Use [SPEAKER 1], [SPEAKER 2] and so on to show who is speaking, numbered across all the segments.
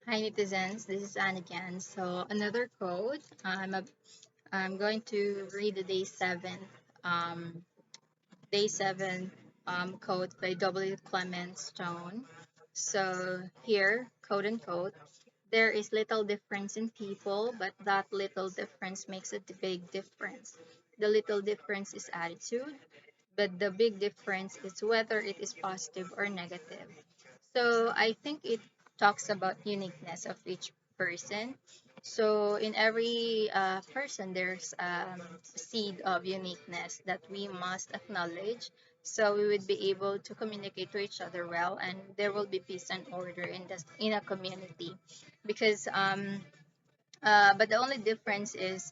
[SPEAKER 1] Hi netizens, this is Anne again. So another quote. I'm going to read the um, day seven quote by W. Clement Stone. So here, quote unquote, there is little difference in people, but that little difference makes a big difference. The little difference is attitude, but the big difference is whether it is positive or negative. So I think it talks about uniqueness of each person. So in every person, there's a seed of uniqueness that we must acknowledge. So we would be able to communicate to each other well, and there will be peace and order in a community. Because but the only difference is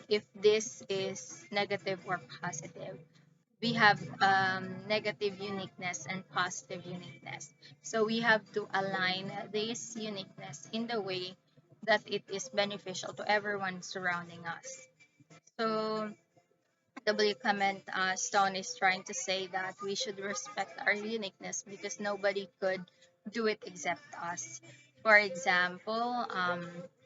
[SPEAKER 1] if this is negative or positive. We have negative uniqueness and positive uniqueness. So we have to align this uniqueness in the way that it is beneficial to everyone surrounding us. So W. Clement Stone is trying to say that we should respect our uniqueness because nobody could do it except us. For example,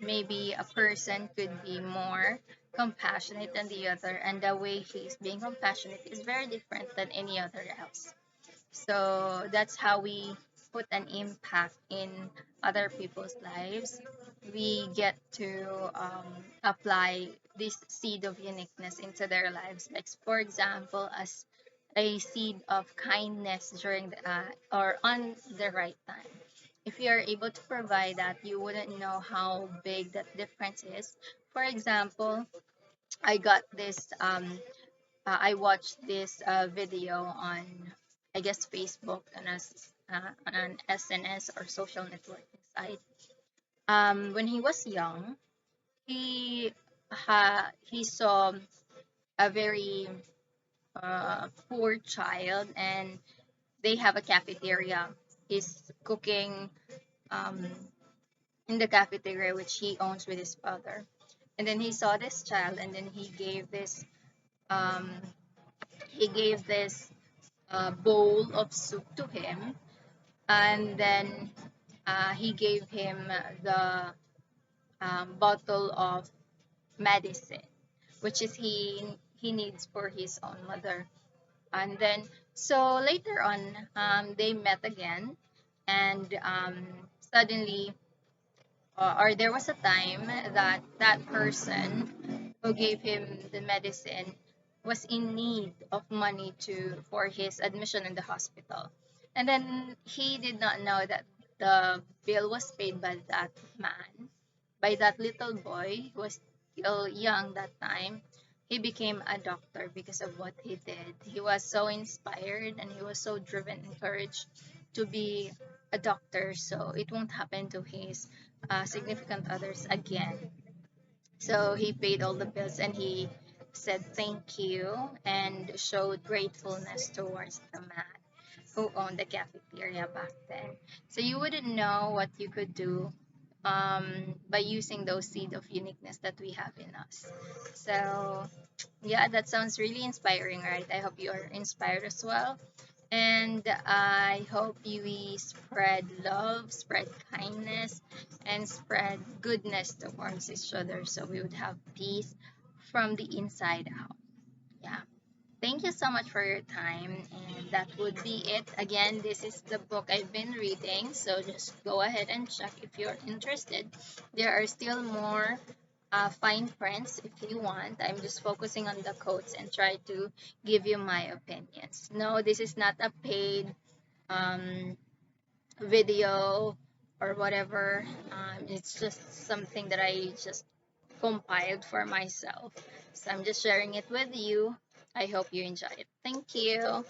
[SPEAKER 1] maybe a person could be more compassionate than the other, and the way he's being compassionate is very different than any other else. So that's how we put an impact in other people's lives. We get to apply this seed of uniqueness into their lives. Like, for example, as a seed of kindness during or on the right time. If you are able to provide that, you wouldn't know how big that difference is. For example, I got this I watched this video on, I guess, Facebook and on an SNS or social networking site. When he was young, he saw a very poor child, and they have a cafeteria. He's cooking um, in the cafeteria, which he owns with his father. And then he saw this child, and then um, he gave this bowl of soup to him, and then he gave him the bottle of medicine, which is he needs for his own mother. And then so later on, they met again, and suddenly, or there was a time that that person who gave him the medicine was in need of money for his admission in the hospital. And then he did not know that the bill was paid by that man, by that little boy who was still young that time. He became a doctor because of what he did. He was so inspired and he was so driven, encouraged to be a doctor so it won't happen to his significant others again. So he paid all the bills and he said thank you and showed gratefulness towards the man who owned the cafeteria back then. So you wouldn't know what you could do by using those seed of uniqueness that we have in us. So yeah, that sounds really inspiring, right? I hope you are inspired as well. And I hope you spread love, spread kindness, and spread goodness towards each other so we would have peace from the inside out. Yeah. Thank you so much for your time. And that would be it. Again, this is the book I've been reading. So just go ahead and check if you're interested. There are still more fine prints if you want. I'm just focusing on the quotes and try to give you my opinions. No, this is not a paid um, video or whatever. It's just something that I just compiled for myself. So I'm just sharing it with you. I hope you enjoy it. Thank you.